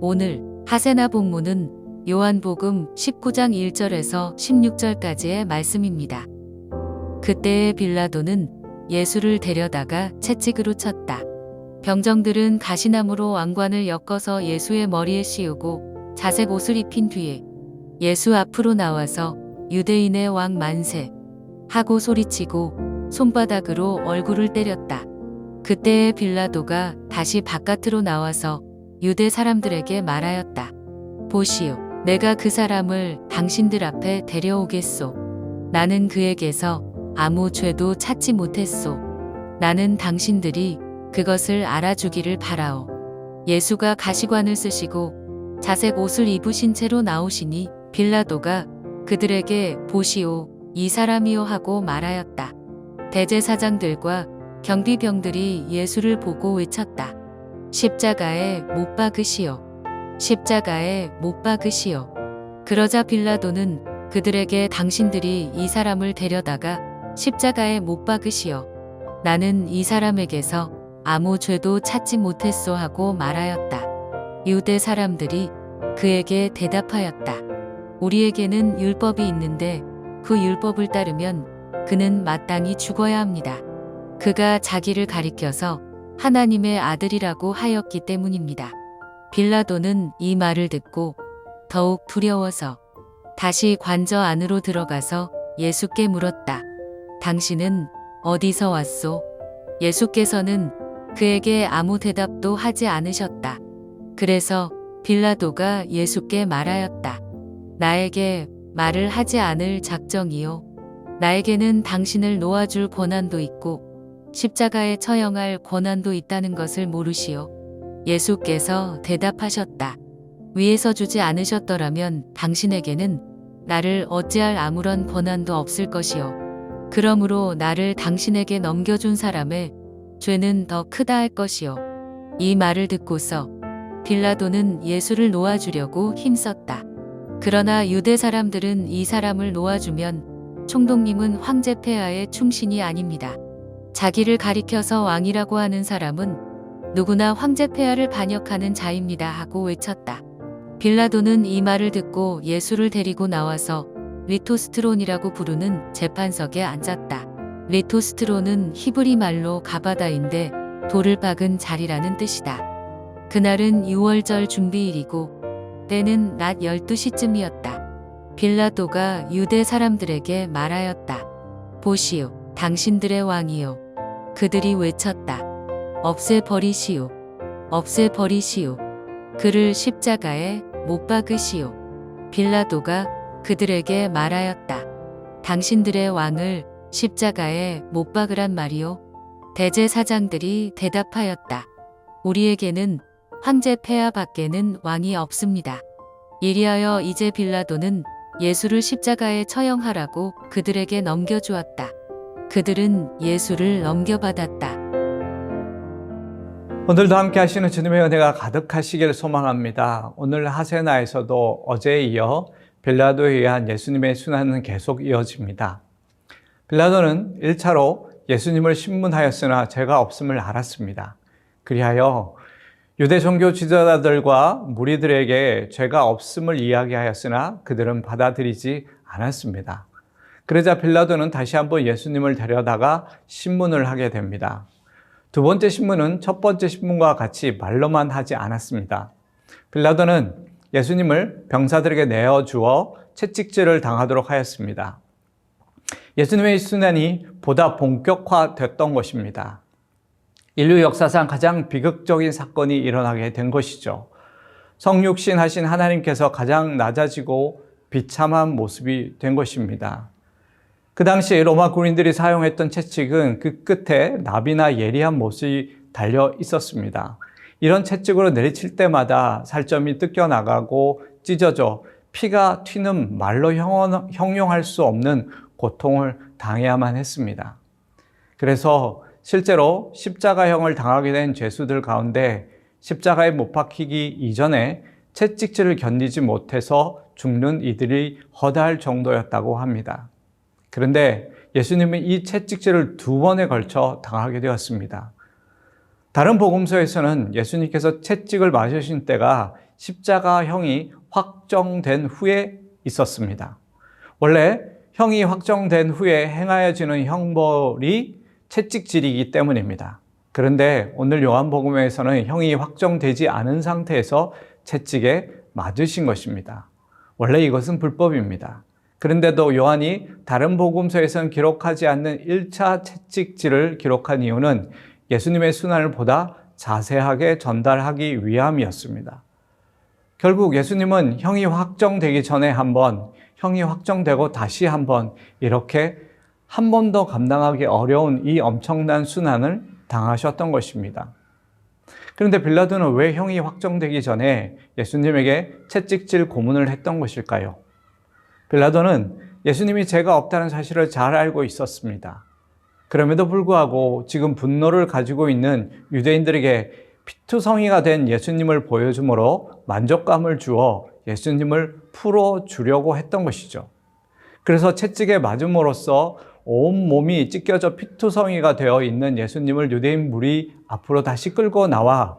오늘 하세나 본문은 요한복음 19장 1절에서 16절까지의 말씀입니다. 그때의 빌라도는 예수를 데려다가 채찍으로 쳤다. 병정들은 가시나무로 왕관을 엮어서 예수의 머리에 씌우고 자색 옷을 입힌 뒤에 예수 앞으로 나와서 유대인의 왕 만세 하고 소리치고 손바닥으로 얼굴을 때렸다. 그때의 빌라도가 다시 바깥으로 나와서 유대 사람들에게 말하였다. 보시오, 내가 그 사람을 당신들 앞에 데려오겠소. 나는 그에게서 아무 죄도 찾지 못했소. 나는 당신들이 그것을 알아주기를 바라오. 예수가 가시관을 쓰시고 자색 옷을 입으신 채로 나오시니 빌라도가 그들에게 보시오, 이 사람이요 하고 말하였다. 대제사장들과 경비병들이 예수를 보고 외쳤다. 십자가에 못 박으시오. 십자가에 못 박으시오. 그러자 빌라도는 그들에게 당신들이 이 사람을 데려다가 십자가에 못 박으시오. 나는 이 사람에게서 아무 죄도 찾지 못했소 하고 말하였다. 유대 사람들이 그에게 대답하였다. 우리에게는 율법이 있는데 그 율법을 따르면 그는 마땅히 죽어야 합니다. 그가 자기를 가리켜서 하나님의 아들이라고 하였기 때문입니다. 빌라도는 이 말을 듣고 더욱 두려워서 다시 관저 안으로 들어가서 예수께 물었다. 당신은 어디서 왔소? 예수께서는 그에게 아무 대답도 하지 않으셨다. 그래서 빌라도가 예수께 말하였다. 나에게 말을 하지 않을 작정이요. 나에게는 당신을 놓아줄 권한도 있고 십자가에 처형할 권한도 있다는 것을 모르시오. 예수께서 대답하셨다. 위에서 주지 않으셨더라면 당신에게는 나를 어찌할 아무런 권한도 없을 것이요. 그러므로 나를 당신에게 넘겨준 사람의 죄는 더 크다 할 것이요. 이 말을 듣고서 빌라도는 예수를 놓아주려고 힘썼다. 그러나 유대 사람들은 이 사람을 놓아주면 총독님은 황제 폐하의 충신이 아닙니다. 자기를 가리켜서 왕이라고 하는 사람은 누구나 황제 폐하를 반역하는 자입니다 하고 외쳤다. 빌라도는 이 말을 듣고 예수를 데리고 나와서 리토스트론이라고 부르는 재판석에 앉았다. 리토스트론은 히브리 말로 가바다인데 돌을 박은 자리라는 뜻이다. 그날은 6월절 준비일이고 때는 낮 12시쯤이었다. 빌라도가 유대 사람들에게 말하였다. 보시오, 당신들의 왕이요. 그들이 외쳤다. 없애버리시오. 없애버리시오. 그를 십자가에 못 박으시오. 빌라도가 그들에게 말하였다. 당신들의 왕을 십자가에 못 박으란 말이오. 대제사장들이 대답하였다. 우리에게는 황제 폐하 밖에는 왕이 없습니다. 이리하여 이제 빌라도는 예수를 십자가에 처형하라고 그들에게 넘겨주었다. 그들은 예수를 넘겨받았다. 오늘도 함께 하시는 주님의 은혜가 가득하시기를 소망합니다. 오늘 하세나에서도 어제에 이어 빌라도에 의한 예수님의 순환은 계속 이어집니다. 빌라도는 1차로 예수님을 신문하였으나 죄가 없음을 알았습니다. 그리하여 유대 종교 지도자들과 무리들에게 죄가 없음을 이야기하였으나 그들은 받아들이지 않았습니다. 그러자 빌라도는 다시 한번 예수님을 데려다가 신문을 하게 됩니다. 두 번째 신문은 첫 번째 신문과 같이 말로만 하지 않았습니다. 빌라도는 예수님을 병사들에게 내어주어 채찍질을 당하도록 하였습니다. 예수님의 순환이 보다 본격화됐던 것입니다. 인류 역사상 가장 비극적인 사건이 일어나게 된 것이죠. 성육신 하신 하나님께서 가장 낮아지고 비참한 모습이 된 것입니다. 그 당시 로마 군인들이 사용했던 채찍은 그 끝에 나비나 예리한 못이 달려 있었습니다. 이런 채찍으로 내리칠 때마다 살점이 뜯겨나가고 찢어져 피가 튀는 말로 형용할 수 없는 고통을 당해야만 했습니다. 그래서 실제로 십자가형을 당하게 된 죄수들 가운데 십자가에 못 박히기 이전에 채찍질을 견디지 못해서 죽는 이들이 허다할 정도였다고 합니다. 그런데 예수님은 이 채찍질을 2번에 걸쳐 당하게 되었습니다. 다른 복음서에서는 예수님께서 채찍을 맞으신 때가 십자가형이 확정된 후에 있었습니다. 원래 형이 확정된 후에 행하여지는 형벌이 채찍질이기 때문입니다. 그런데 오늘 요한복음에서는 형이 확정되지 않은 상태에서 채찍에 맞으신 것입니다. 원래 이것은 불법입니다. 그런데도 요한이 다른 복음서에서는 기록하지 않는 1차 채찍질을 기록한 이유는 예수님의 순환을 보다 자세하게 전달하기 위함이었습니다. 결국 예수님은 형이 확정되기 전에 한 번, 형이 확정되고 다시 한 번, 이렇게 한 번 더 감당하기 어려운 이 엄청난 순환을 당하셨던 것입니다. 그런데 빌라도는 왜 형이 확정되기 전에 예수님에게 채찍질 고문을 했던 것일까요? 빌라도는 예수님이 죄가 없다는 사실을 잘 알고 있었습니다. 그럼에도 불구하고 지금 분노를 가지고 있는 유대인들에게 피투성이가 된 예수님을 보여줌으로 만족감을 주어 예수님을 풀어주려고 했던 것이죠. 그래서 채찍에 맞음으로써 온몸이 찢겨져 피투성이가 되어 있는 예수님을 유대인 무리 앞으로 다시 끌고 나와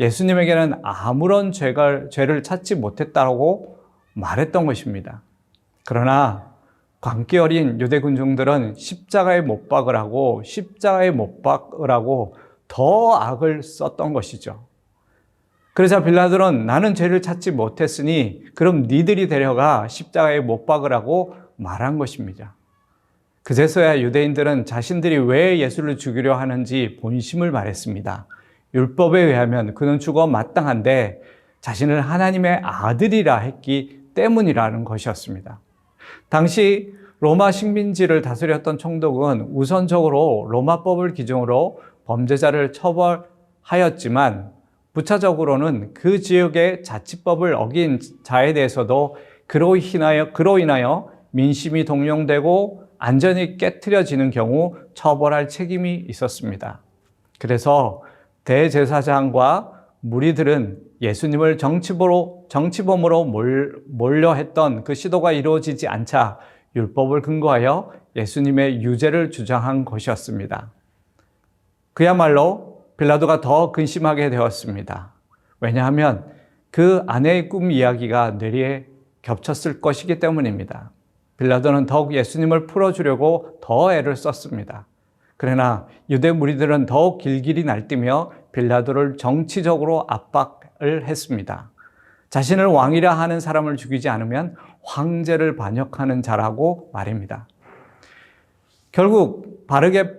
예수님에게는 아무런 죄를 찾지 못했다고 말했던 것입니다. 그러나 광기 어린 유대 군중들은 십자가에 못 박으라고 더 악을 썼던 것이죠. 그래서 빌라도는 나는 죄를 찾지 못했으니 그럼 니들이 데려가 십자가에 못 박으라고 말한 것입니다. 그제서야 유대인들은 자신들이 왜 예수를 죽이려 하는지 본심을 말했습니다. 율법에 의하면 그는 죽어 마땅한데 자신을 하나님의 아들이라 했기 때문이라는 것이었습니다. 당시 로마 식민지를 다스렸던 총독은 우선적으로 로마법을 기준으로 범죄자를 처벌하였지만 부차적으로는 그 지역의 자치법을 어긴 자에 대해서도 그로 인하여 민심이 동용되고 안전이 깨트려지는 경우 처벌할 책임이 있었습니다. 그래서 대제사장과 무리들은 예수님을 정치범으로 몰려 했던 그 시도가 이루어지지 않자 율법을 근거하여 예수님의 유죄를 주장한 것이었습니다. 그야말로 빌라도가 더 근심하게 되었습니다. 왜냐하면 그 아내의 꿈 이야기가 뇌리에 겹쳤을 것이기 때문입니다. 빌라도는 더욱 예수님을 풀어주려고 더 애를 썼습니다. 그러나 유대 무리들은 더욱 길길이 날뛰며 빌라도를 정치적으로 압박을 했습니다. 자신을 왕이라 하는 사람을 죽이지 않으면 황제를 반역하는 자라고 말입니다. 결국 바르게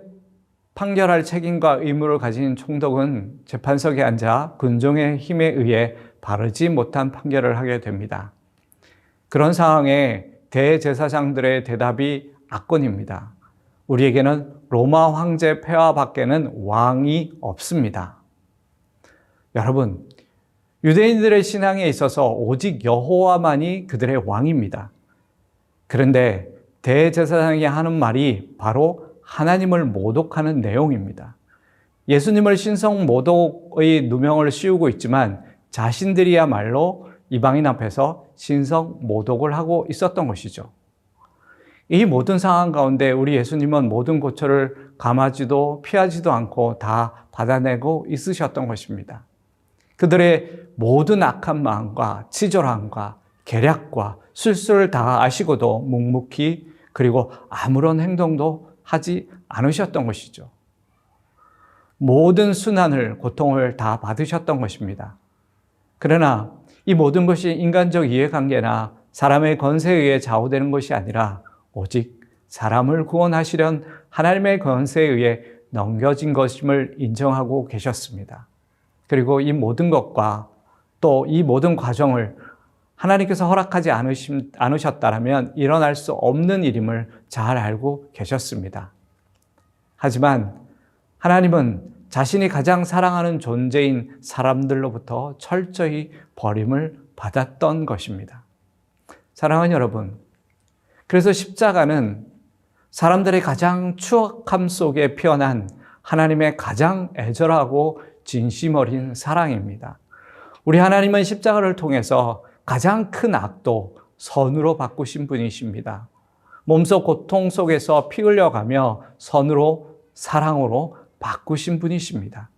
판결할 책임과 의무를 가진 총독은 재판석에 앉아 군종의 힘에 의해 바르지 못한 판결을 하게 됩니다. 그런 상황에 대제사장들의 대답이 압권입니다. 우리에게는 로마 황제 폐하밖에는 왕이 없습니다. 여러분, 유대인들의 신앙에 있어서 오직 여호와만이 그들의 왕입니다. 그런데 대제사장이 하는 말이 바로 하나님을 모독하는 내용입니다. 예수님을 신성 모독의 누명을 씌우고 있지만 자신들이야말로 이방인 앞에서 신성 모독을 하고 있었던 것이죠. 이 모든 상황 가운데 우리 예수님은 모든 고초를 감하지도 피하지도 않고 다 받아내고 있으셨던 것입니다. 그들의 모든 악한 마음과 치졸함과 계략과 실수를 다 아시고도 묵묵히 그리고 아무런 행동도 하지 않으셨던 것이죠. 모든 순환을, 고통을 다 받으셨던 것입니다. 그러나 이 모든 것이 인간적 이해관계나 사람의 권세에 의해 좌우되는 것이 아니라 오직 사람을 구원하시려는 하나님의 권세에 의해 넘겨진 것임을 인정하고 계셨습니다. 그리고 이 모든 것과 또 이 모든 과정을 하나님께서 허락하지 않으셨다면 일어날 수 없는 일임을 잘 알고 계셨습니다. 하지만 하나님은 자신이 가장 사랑하는 존재인 사람들로부터 철저히 버림을 받았던 것입니다. 사랑하는 여러분, 그래서 십자가는 사람들의 가장 추악함 속에 피어난 하나님의 가장 애절하고 진심 어린 사랑입니다. 우리 하나님은 십자가를 통해서 가장 큰 악도 선으로 바꾸신 분이십니다. 몸속 고통 속에서 피 흘려가며 선으로 사랑으로 바꾸신 분이십니다.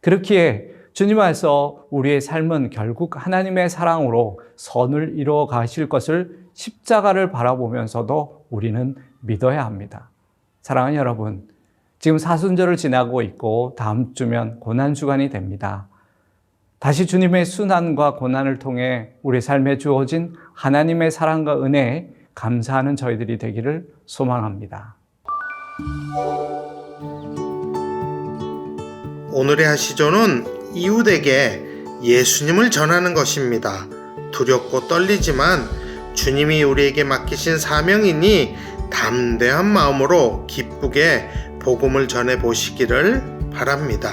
그렇기에 주님 안에서 우리의 삶은 결국 하나님의 사랑으로 선을 이루어 가실 것을 십자가를 바라보면서도 우리는 믿어야 합니다. 사랑하는 여러분, 지금 사순절을 지나고 있고 다음 주면 고난주간이 됩니다. 다시 주님의 순환과 고난을 통해 우리 삶에 주어진 하나님의 사랑과 은혜에 감사하는 저희들이 되기를 소망합니다. 오늘의 하시조는 이웃에게 예수님을 전하는 것입니다. 두렵고 떨리지만 주님이 우리에게 맡기신 사명이니 담대한 마음으로 기쁘게 복음을 전해 보시기를 바랍니다.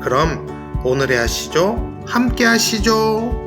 그럼 오늘의 하시조 함께 하시죠.